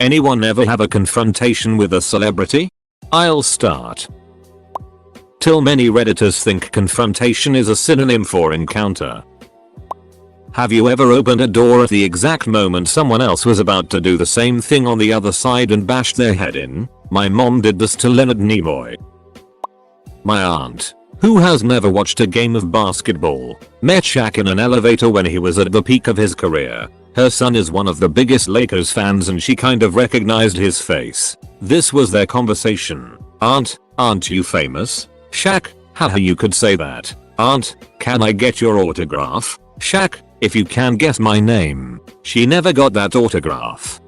Anyone ever have a confrontation with a celebrity? I'll start. Till many redditors think confrontation is a synonym for encounter. Have you ever opened a door at the exact moment someone else was about to do the same thing on the other side and bashed their head in? My mom did this to Leonard Nimoy. My aunt, who has never watched a game of basketball, met Shaq in an elevator when he was at the peak of his career. Her son is one of the biggest Lakers fans and she kind of recognized his face. This was their conversation. Aunt, aren't you famous? Shaq, haha, you could say that. Aunt, can I get your autograph? Shaq, if you can guess my name. She never got that autograph.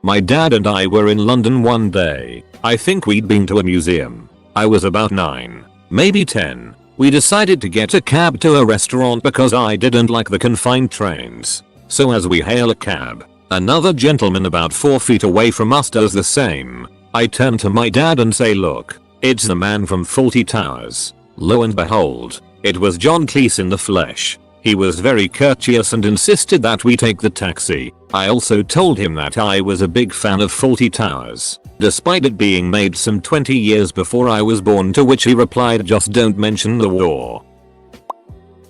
My dad and I were in London one day. I think we'd been to a museum. I was about 9, maybe 10. We decided to get a cab to a restaurant because I didn't like the confined trains. So as we hail a cab, another gentleman about 4 feet away from us does the same. I turn to my dad and say, look, it's the man from Fawlty Towers. Lo and behold, it was John Cleese in the flesh. He was very courteous and insisted that we take the taxi. I also told him that I was a big fan of Fawlty Towers, despite it being made some 20 years before I was born, to which he replied, just don't mention the war.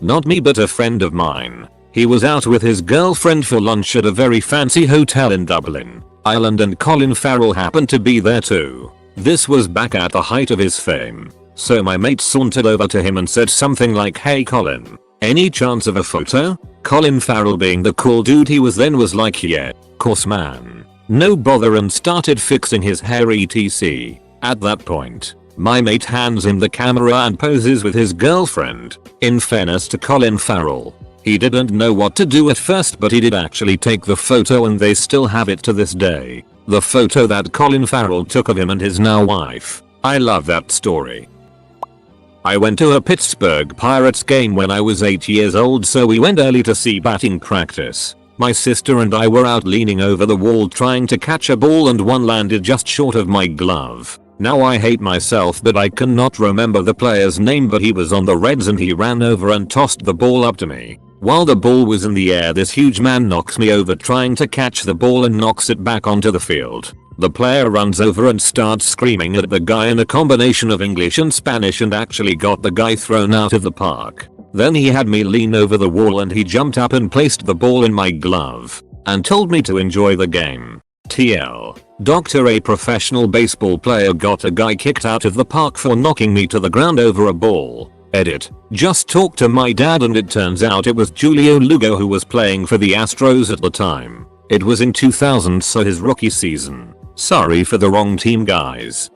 Not me, but a friend of mine. He was out with his girlfriend for lunch at a very fancy hotel in Dublin, Ireland, and Colin Farrell happened to be there too. This was back at the height of his fame. So my mate sauntered over to him and said something like, hey Colin, any chance of a photo? Colin Farrell, being the cool dude he was then, was like, yeah, course man. No bother, and started fixing his hair etc. At that point, my mate hands him the camera and poses with his girlfriend. In fairness to Colin Farrell, he didn't know what to do at first, but he did actually take the photo and they still have it to this day. The photo that Colin Farrell took of him and his now wife. I love that story. I went to a Pittsburgh Pirates game when I was 8 years old, so we went early to see batting practice. My sister and I were out leaning over the wall trying to catch a ball and one landed just short of my glove. Now I hate myself, but I cannot remember the player's name, but he was on the Reds and he ran over and tossed the ball up to me. While the ball was in the air, this huge man knocks me over trying to catch the ball and knocks it back onto the field. The player runs over and starts screaming at the guy in a combination of English and Spanish and actually got the guy thrown out of the park. Then he had me lean over the wall and he jumped up and placed the ball in my glove and told me to enjoy the game. TL. Dr. A professional baseball player got a guy kicked out of the park for knocking me to the ground over a ball. Edit. Just talked to my dad and it turns out it was Julio Lugo who was playing for the Astros at the time. It was in 2000, so his rookie season. Sorry for the wrong team, guys.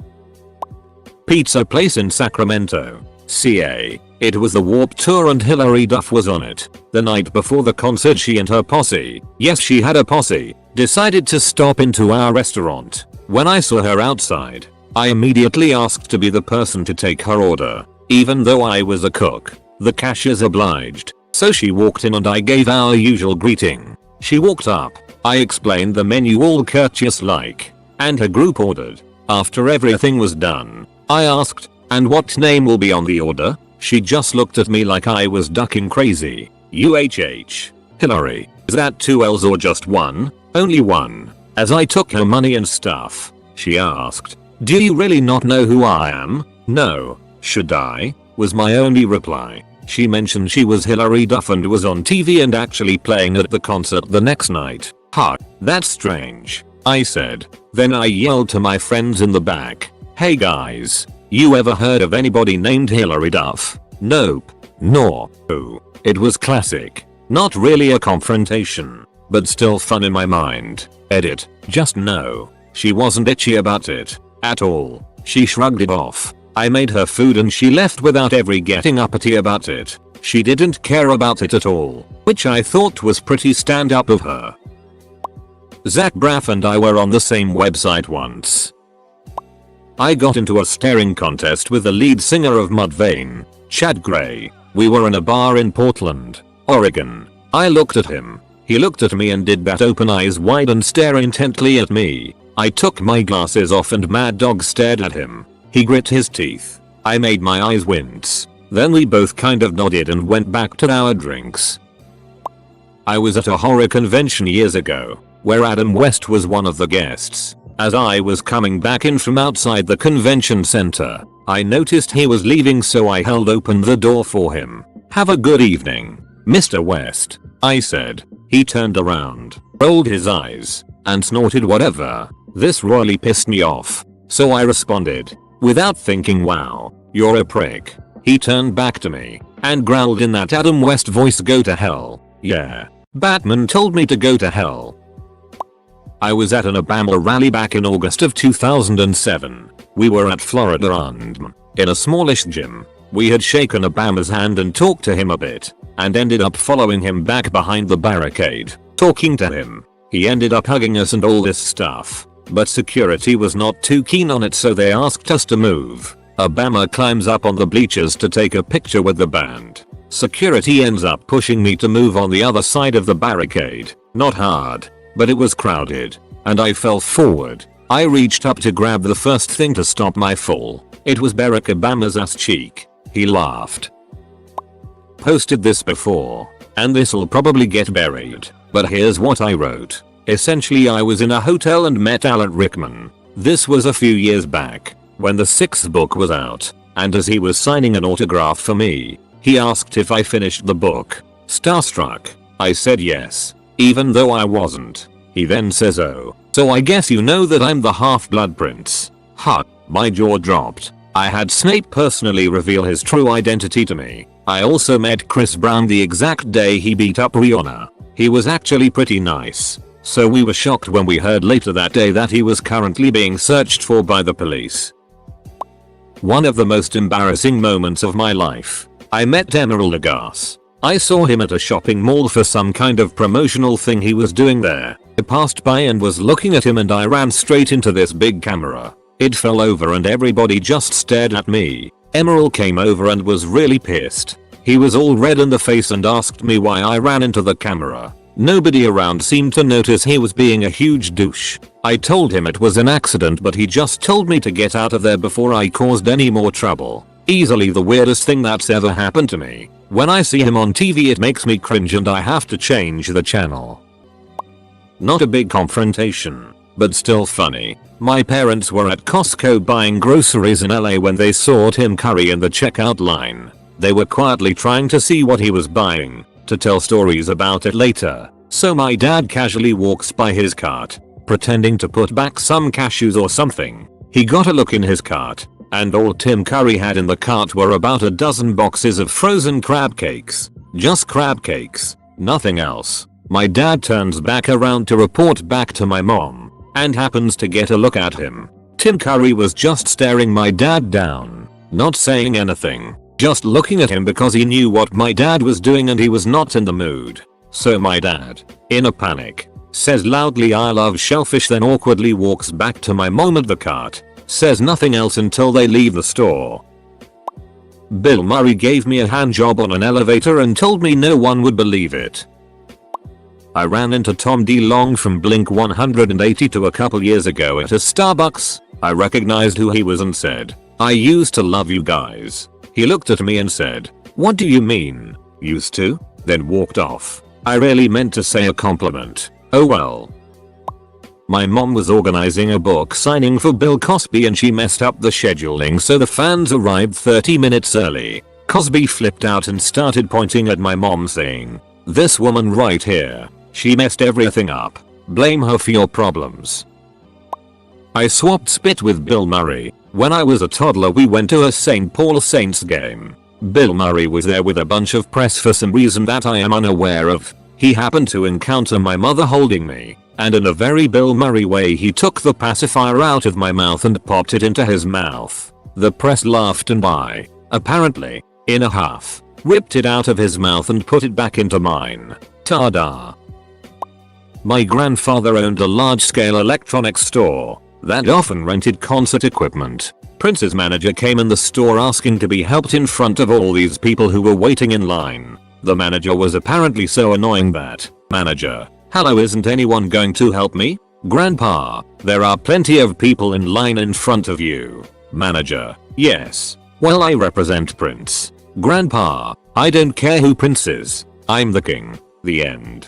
Pizza place in Sacramento, CA. It was the Warped Tour and Hilary Duff was on it. The night before the concert, she and her posse, yes, she had a posse, decided to stop into our restaurant. When I saw her outside, I immediately asked to be the person to take her order. Even though I was a cook, the cashiers obliged. So she walked in and I gave our usual greeting. She walked up, I explained the menu all courteous like, and her group ordered. After everything was done, I asked, and what name will be on the order? She just looked at me like I was ducking crazy. UHH. Hillary. Is that 2 L's or just one? Only one. As I took her money and stuff, she asked, do you really not know who I am? No. Should I? Was my only reply. She mentioned she was Hilary Duff and was on TV and actually playing at the concert the next night. Ha, that's strange, I said. Then I yelled to my friends in the back, hey guys, you ever heard of anybody named Hilary Duff? Nope. Nor. Oh. It was classic. Not really a confrontation, but still fun in my mind. Edit. Just know, she wasn't itchy about it at all. She shrugged it off. I made her food and she left without ever getting uppity about it. She didn't care about it at all, which I thought was pretty stand up of her. Zach Braff and I were on the same website once. I got into a staring contest with the lead singer of Mudvayne, Chad Gray. We were in a bar in Portland, Oregon. I looked at him. He looked at me and did that open eyes wide and stare intently at me. I took my glasses off and Mad Dog stared at him. He grit his teeth. I made my eyes wince. Then we both kind of nodded and went back to our drinks. I was at a horror convention years ago. where Adam West was one of the guests. As I was coming back in from outside the convention center, I noticed he was leaving, so I held open the door for him. "Have a good evening, Mr. West," I said. He turned around, rolled his eyes, and snorted whatever. This royally pissed me off, so I responded, without thinking, "Wow, you're a prick." He turned back to me and growled in that Adam West voice, "Go to hell." Yeah, Batman told me to go to hell. I was at an Obama rally back in August of 2007. We were at Florida and in a smallish gym. We had shaken Obama's hand and talked to him a bit, and ended up following him back behind the barricade, talking to him. He ended up hugging us and all this stuff, but security was not too keen on it, so they asked us to move. Obama climbs up on the bleachers to take a picture with the band. Security ends up pushing me to move on the other side of the barricade. Not hard, but it was crowded, and I fell forward. I reached up to grab the first thing to stop my fall. It was Barack Obama's ass cheek. He laughed. Posted this before, and this'll probably get buried, but here's what I wrote. Essentially, I was in a hotel and met Alan Rickman. This was a few years back, when the 6th book was out, and as he was signing an autograph for me, he asked if I finished the book. Starstruck, I said yes, even though I wasn't. He then says, "Oh, so I guess you know that I'm the Half-Blood Prince." Ha, my jaw dropped. I had Snape personally reveal his true identity to me. I also met Chris Brown the exact day he beat up Rihanna. He was actually pretty nice, so we were shocked when we heard later that day that he was currently being searched for by the police. One of the most embarrassing moments of my life. I met Emerald Lagasse. I saw him at a shopping mall for some kind of promotional thing he was doing there. I passed by and was looking at him, and I ran straight into this big camera. It fell over and everybody just stared at me. Emerald came over and was really pissed. He was all red in the face and asked me why I ran into the camera. Nobody around seemed to notice he was being a huge douche. I told him it was an accident, but he just told me to get out of there before I caused any more trouble. Easily the weirdest thing that's ever happened to me. When I see him on TV it makes me cringe and I have to change the channel. Not a big confrontation, but still funny. My parents were at Costco buying groceries in LA when they saw Tim Curry in the checkout line. They were quietly trying to see what he was buying, to tell stories about it later. So my dad casually walks by his cart, pretending to put back some cashews or something. He got a look in his cart, and all Tim Curry had in the cart were about a dozen boxes of frozen crab cakes. Just crab cakes, nothing else. My dad turns back around to report back to my mom, and happens to get a look at him. Tim Curry was just staring my dad down, not saying anything, just looking at him because he knew what my dad was doing and he was not in the mood. So my dad, in a panic, says loudly, "I love shellfish," then awkwardly walks back to my mom at the cart, says nothing else until they leave the store. Bill Murray gave me a hand job on an elevator and told me no one would believe it. I ran into Tom DeLonge from Blink 182 a couple years ago at a Starbucks. I recognized who he was and said, "I used to love you guys." He looked at me and said, "What do you mean, used to?" Then walked off. I really meant to say a compliment. Oh well. My mom was organizing a book signing for Bill Cosby and she messed up the scheduling, so the fans arrived 30 minutes early. Cosby flipped out and started pointing at my mom saying, "This woman right here, she messed everything up. Blame her for your problems." I swapped spit with Bill Murray. When I was a toddler we went to a St. Paul Saints game. Bill Murray was there with a bunch of press for some reason that I am unaware of. He happened to encounter my mother holding me, and in a very Bill Murray way he took the pacifier out of my mouth and popped it into his mouth. The press laughed and I, apparently, in a huff, ripped it out of his mouth and put it back into mine. Ta-da. My grandfather owned a large-scale electronics store that often rented concert equipment. Prince's manager came in the store asking to be helped in front of all these people who were waiting in line. The manager was apparently so annoying that, "Manager, hello, isn't anyone going to help me?" "Grandpa, there are plenty of people in line in front of you." Manager, "Yes. Well, I represent Prince." "Grandpa, I don't care who Prince is. I'm the king." The end.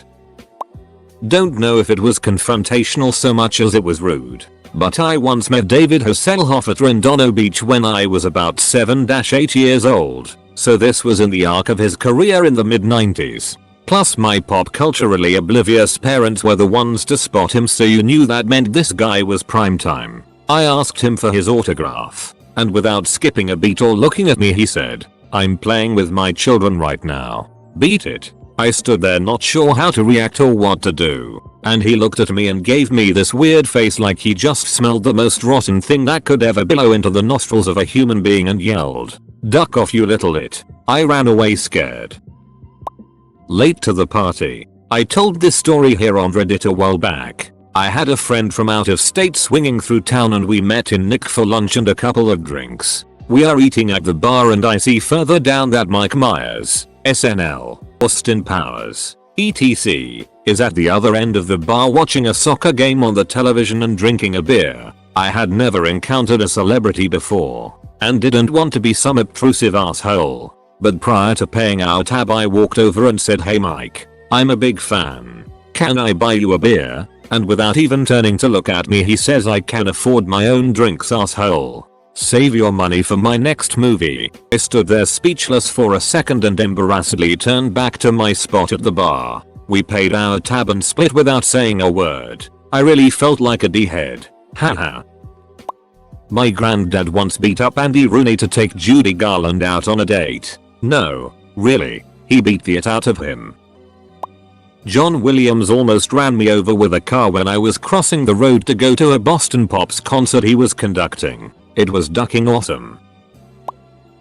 Don't know if it was confrontational so much as it was rude. But I once met David Hasselhoff at Redondo Beach when I was about 7-8 years old, so this was in the arc of his career in the mid-90s. Plus my pop culturally oblivious parents were the ones to spot him, so you knew that meant this guy was prime time. I asked him for his autograph, and without skipping a beat or looking at me he said, "I'm playing with my children right now. Beat it." I stood there not sure how to react or what to do, and he looked at me and gave me this weird face like he just smelled the most rotten thing that could ever billow into the nostrils of a human being and yelled, "Duck off you little it." I ran away scared. Late to the party. I told this story here on Reddit a while back. I had a friend from out of state swinging through town and we met in Nick for lunch and a couple of drinks. We are eating at the bar and I see further down that Mike Myers, SNL, Austin Powers, etc., is at the other end of the bar watching a soccer game on the television and drinking a beer. I had never encountered a celebrity before, and didn't want to be some obtrusive asshole. But prior to paying our tab I walked over and said, "Hey Mike, I'm a big fan. Can I buy you a beer?" And without even turning to look at me he says, "I can afford my own drinks, asshole. Save your money for my next movie." I stood there speechless for a second and embarrassedly turned back to my spot at the bar. We paid our tab and split without saying a word. I really felt like a D-head. Haha. My granddad once beat up Andy Rooney to take Judy Garland out on a date. No, really, he beat the it out of him. John Williams almost ran me over with a car when I was crossing the road to go to a Boston Pops concert he was conducting. It was ducking awesome.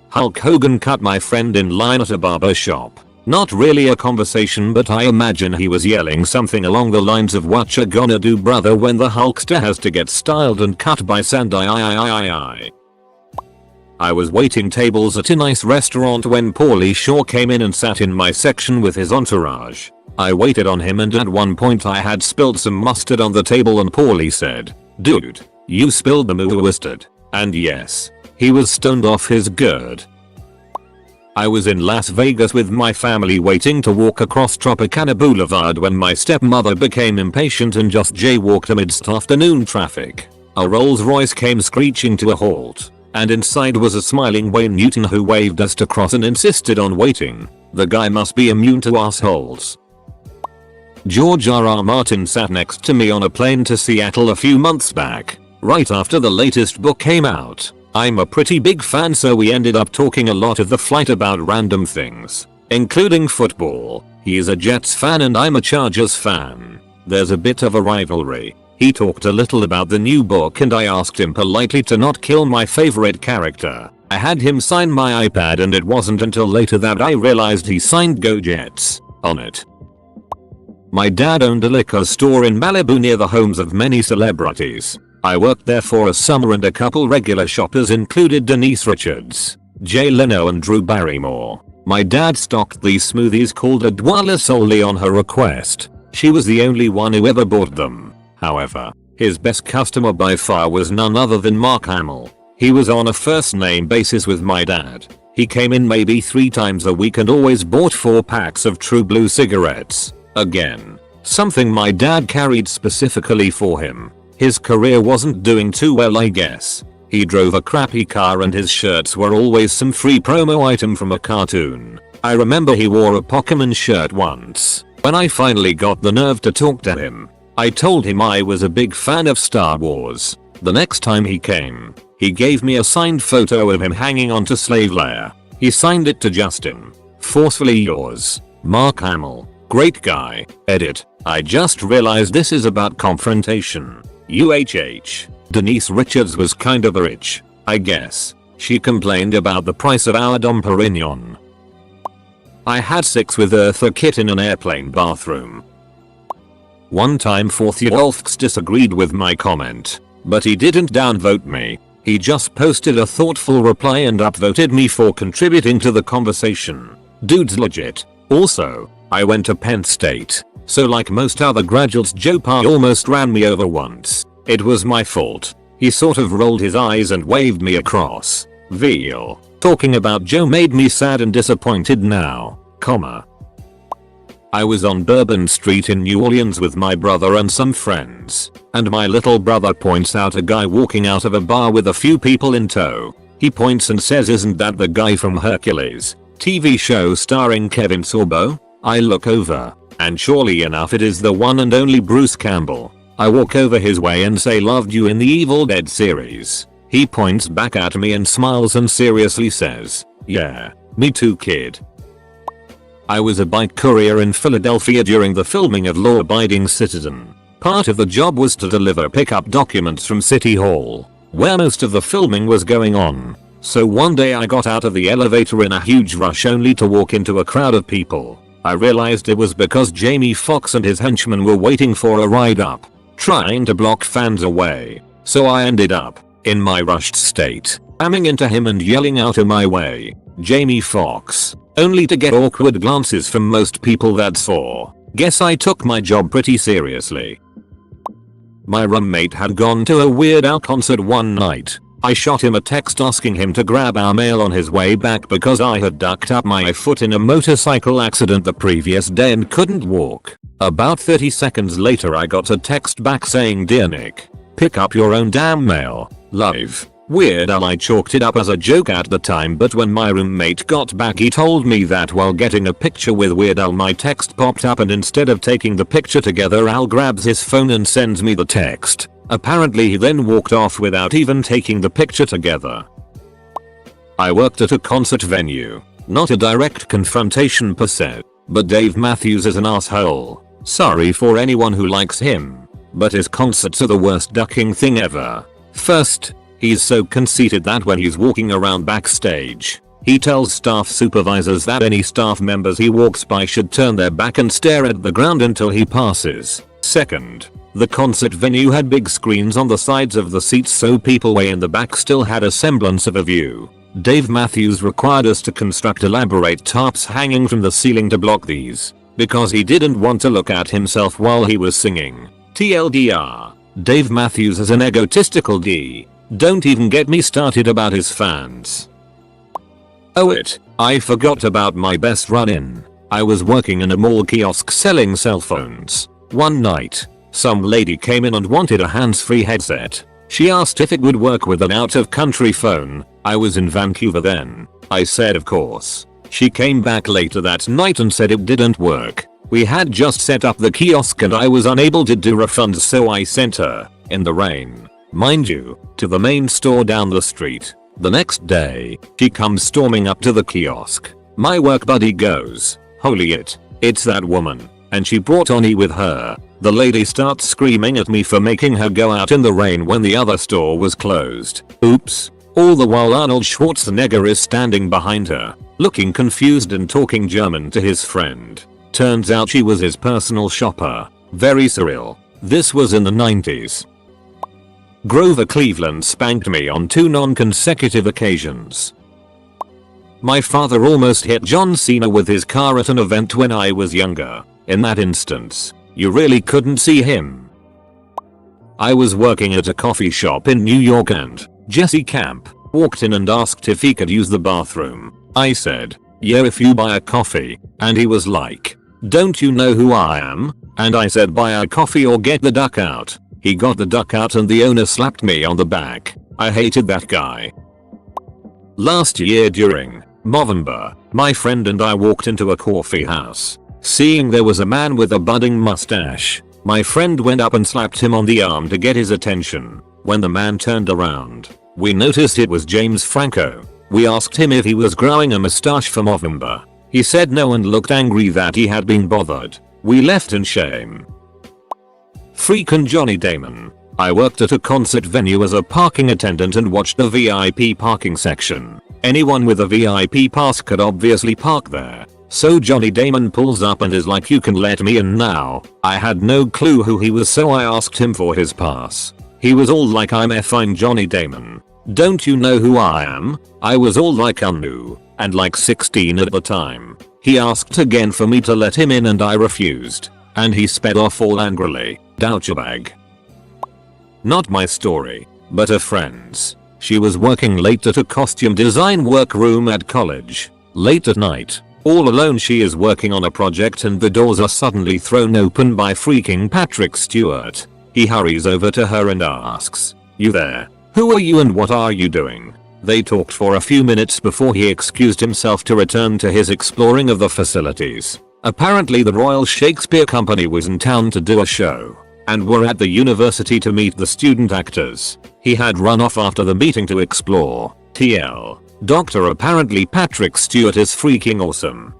Hulk Hogan cut my friend in line at a barber shop. Not really a conversation, but I imagine he was yelling something along the lines of "What you gonna do brother when the Hulkster has to get styled and cut by Sandai." I was waiting tables at a nice restaurant when Pauly Shore came in and sat in my section with his entourage. I waited on him and at one point I had spilled some mustard on the table and Pauly said, "Dude, you spilled the mustard." And yes, he was stoned off his gourd. I was in Las Vegas with my family waiting to walk across Tropicana Boulevard when my stepmother became impatient and just jaywalked amidst afternoon traffic. A Rolls Royce came screeching to a halt, and inside was a smiling Wayne Newton who waved us to cross and insisted on waiting. The guy must be immune to assholes. George R.R. Martin sat next to me on a plane to Seattle a few months back, right after the latest book came out. I'm a pretty big fan, so we ended up talking a lot of the flight about random things, including football. He is a Jets fan and I'm a Chargers fan. There's a bit of a rivalry. He talked a little about the new book and I asked him politely to not kill my favorite character. I had him sign my iPad and it wasn't until later that I realized he signed "Go Jets" on it. My dad owned a liquor store in Malibu near the homes of many celebrities. I worked there for a summer and a couple regular shoppers included Denise Richards, Jay Leno and Drew Barrymore. My dad stocked these smoothies called a Dwala solely on her request. She was the only one who ever bought them. However, his best customer by far was none other than Mark Hamill. He was on a first name basis with my dad. He came in maybe 3 times a week and always bought 4 packs of True Blue cigarettes. Again, something my dad carried specifically for him. His career wasn't doing too well, I guess. He drove a crappy car and his shirts were always some free promo item from a cartoon. I remember he wore a Pokemon shirt once. When I finally got the nerve to talk to him, I told him I was a big fan of Star Wars. The next time he came, he gave me a signed photo of him hanging onto Slave Lair. He signed it to Justin. Forcefully yours, Mark Hamill. Great guy. Edit. I just realized this is about confrontation. UHH. Denise Richards was kind of rich, I guess. She complained about the price of our Dom Perignon. I had sex with Eartha Kitt in an airplane bathroom. One time Forthulfx disagreed with my comment, but he didn't downvote me. He just posted a thoughtful reply and upvoted me for contributing to the conversation. Dude's legit. Also, I went to Penn State, so like most other graduates Joe Pa almost ran me over once. It was my fault. He sort of rolled his eyes and waved me across. Veal. Talking about Joe made me sad and disappointed now, comma. I was on Bourbon Street in New Orleans with my brother and some friends, and my little brother points out a guy walking out of a bar with a few people in tow. He points and says, "Isn't that the guy from Hercules TV show starring Kevin Sorbo?" I look over, and surely enough it is the one and only Bruce Campbell. I walk over his way and say, "Loved you in the Evil Dead series." He points back at me and smiles and seriously says, "Yeah, me too, kid." I was a bike courier in Philadelphia during the filming of Law Abiding Citizen. Part of the job was to deliver pickup documents from City Hall, where most of the filming was going on. So one day I got out of the elevator in a huge rush only to walk into a crowd of people. I realized it was because Jamie Foxx and his henchmen were waiting for a ride up, trying to block fans away. So I ended up, in my rushed state, ramming into him and yelling out in my way, "Jamie Foxx," only to get awkward glances from most people that saw. Guess I took my job pretty seriously. My roommate had gone to a Weird Al concert one night. I shot him a text asking him to grab our mail on his way back because I had ducked up my foot in a motorcycle accident the previous day and couldn't walk. About 30 seconds later I got a text back saying, "Dear Nick, pick up your own damn mail. Love, Weird Al." I chalked it up as a joke at the time, but when my roommate got back he told me that while getting a picture with Weird Al my text popped up, and instead of taking the picture together Al grabs his phone and sends me the text. Apparently he then walked off without even taking the picture together. I worked at a concert venue. Not a direct confrontation per se, but Dave Matthews is an asshole. Sorry for anyone who likes him, but his concerts are the worst ducking thing ever. First, he's so conceited that when he's walking around backstage, he tells staff supervisors that any staff members he walks by should turn their back and stare at the ground until he passes. Second, the concert venue had big screens on the sides of the seats so people way in the back still had a semblance of a view. Dave Matthews required us to construct elaborate tarps hanging from the ceiling to block these, because he didn't want to look at himself while he was singing. TLDR, Dave Matthews is an egotistical D. Don't even get me started about his fans. Oh I forgot about my best run-in. I was working in a mall kiosk selling cell phones. One night, some lady came in and wanted a hands-free headset. She asked if it would work with an out-of-country phone. I was in Vancouver then. I said of course. She came back later that night and said it didn't work. We had just set up the kiosk and I was unable to do refunds, so I sent her, in the rain, mind you, to the main store down the street. The next day, she comes storming up to the kiosk. My work buddy goes, "Holy it's that woman," and she brought Oni with her. The lady starts screaming at me for making her go out in the rain when the other store was closed. Oops. All the while Arnold Schwarzenegger is standing behind her, looking confused and talking German to his friend. Turns out she was his personal shopper. Very surreal. This was in the 90s. Grover Cleveland spanked me on 2 non-consecutive occasions. My father almost hit John Cena with his car at an event when I was younger. In that instance, you really couldn't see him. I was working at a coffee shop in New York and Jesse Camp walked in and asked if he could use the bathroom. I said, "Yeah, if you buy a coffee," and he was like, "Don't you know who I am?" And I said, "Buy a coffee or get the duck out." He got the duck out and the owner slapped me on the back. I hated that guy. Last year during Movember, my friend and I walked into a coffee house. Seeing there was a man with a budding mustache, my friend went up and slapped him on the arm to get his attention. When the man turned around, we noticed it was James Franco. We asked him if he was growing a mustache for Movember. He said no and looked angry that he had been bothered. We left in shame. Freakin' Johnny Damon. I worked at a concert venue as a parking attendant and watched the VIP parking section. Anyone with a VIP pass could obviously park there. So Johnny Damon pulls up and is like, "You can let me in now." I had no clue who he was, so I asked him for his pass. He was all like, "I'm Johnny Damon. Don't you know who I am?" I was all like, "No," and like 16 at the time. He asked again for me to let him in and I refused. And he sped off all angrily. Douchebag. Not my story, but a friend's. She was working late at a costume design workroom at college. Late at night, All alone she is working on a project and the doors are suddenly thrown open by freaking Patrick Stewart. He hurries over to her and asks, "You there? Who are you and what are you doing?" They talked for a few minutes before he excused himself to return to his exploring of the facilities. Apparently the Royal Shakespeare Company was in town to do a show and were at the university to meet the student actors. He had run off after the meeting to explore. TL. Doctor apparently Patrick Stewart is freaking awesome.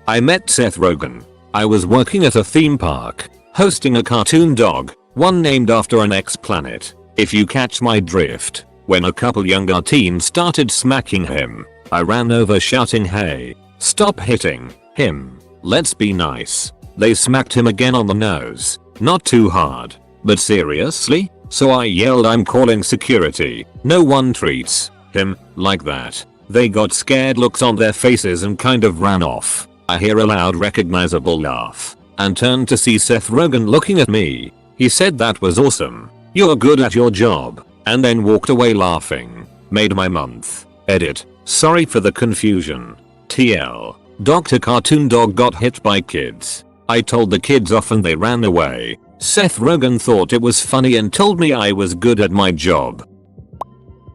I met Seth Rogen. I was working at a theme park, hosting a cartoon dog, one named after an ex-planet. If you catch my drift. When a couple younger teens started smacking him, I ran over shouting, "Hey, stop hitting him. Let's be nice." They smacked him again on the nose. Not too hard. But seriously? So I yelled, "I'm calling security. No one treats him like that." They got scared looks on their faces and kind of ran off. I hear a loud recognizable laugh and turned to see Seth Rogen looking at me. He said that was awesome. You're good at your job. And then walked away laughing. Made my month. Edit. Sorry for the confusion. TL. Dr. Cartoon Dog got hit by kids. I told the kids off and they ran away. Seth Rogen thought it was funny and told me I was good at my job.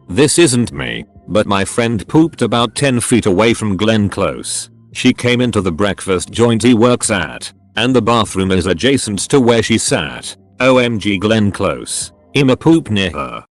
This isn't me, but my friend pooped about 10 feet away from Glenn Close. She came into the breakfast joint he works at, and the bathroom is adjacent to where she sat. OMG Glenn Close. Ima poop near her.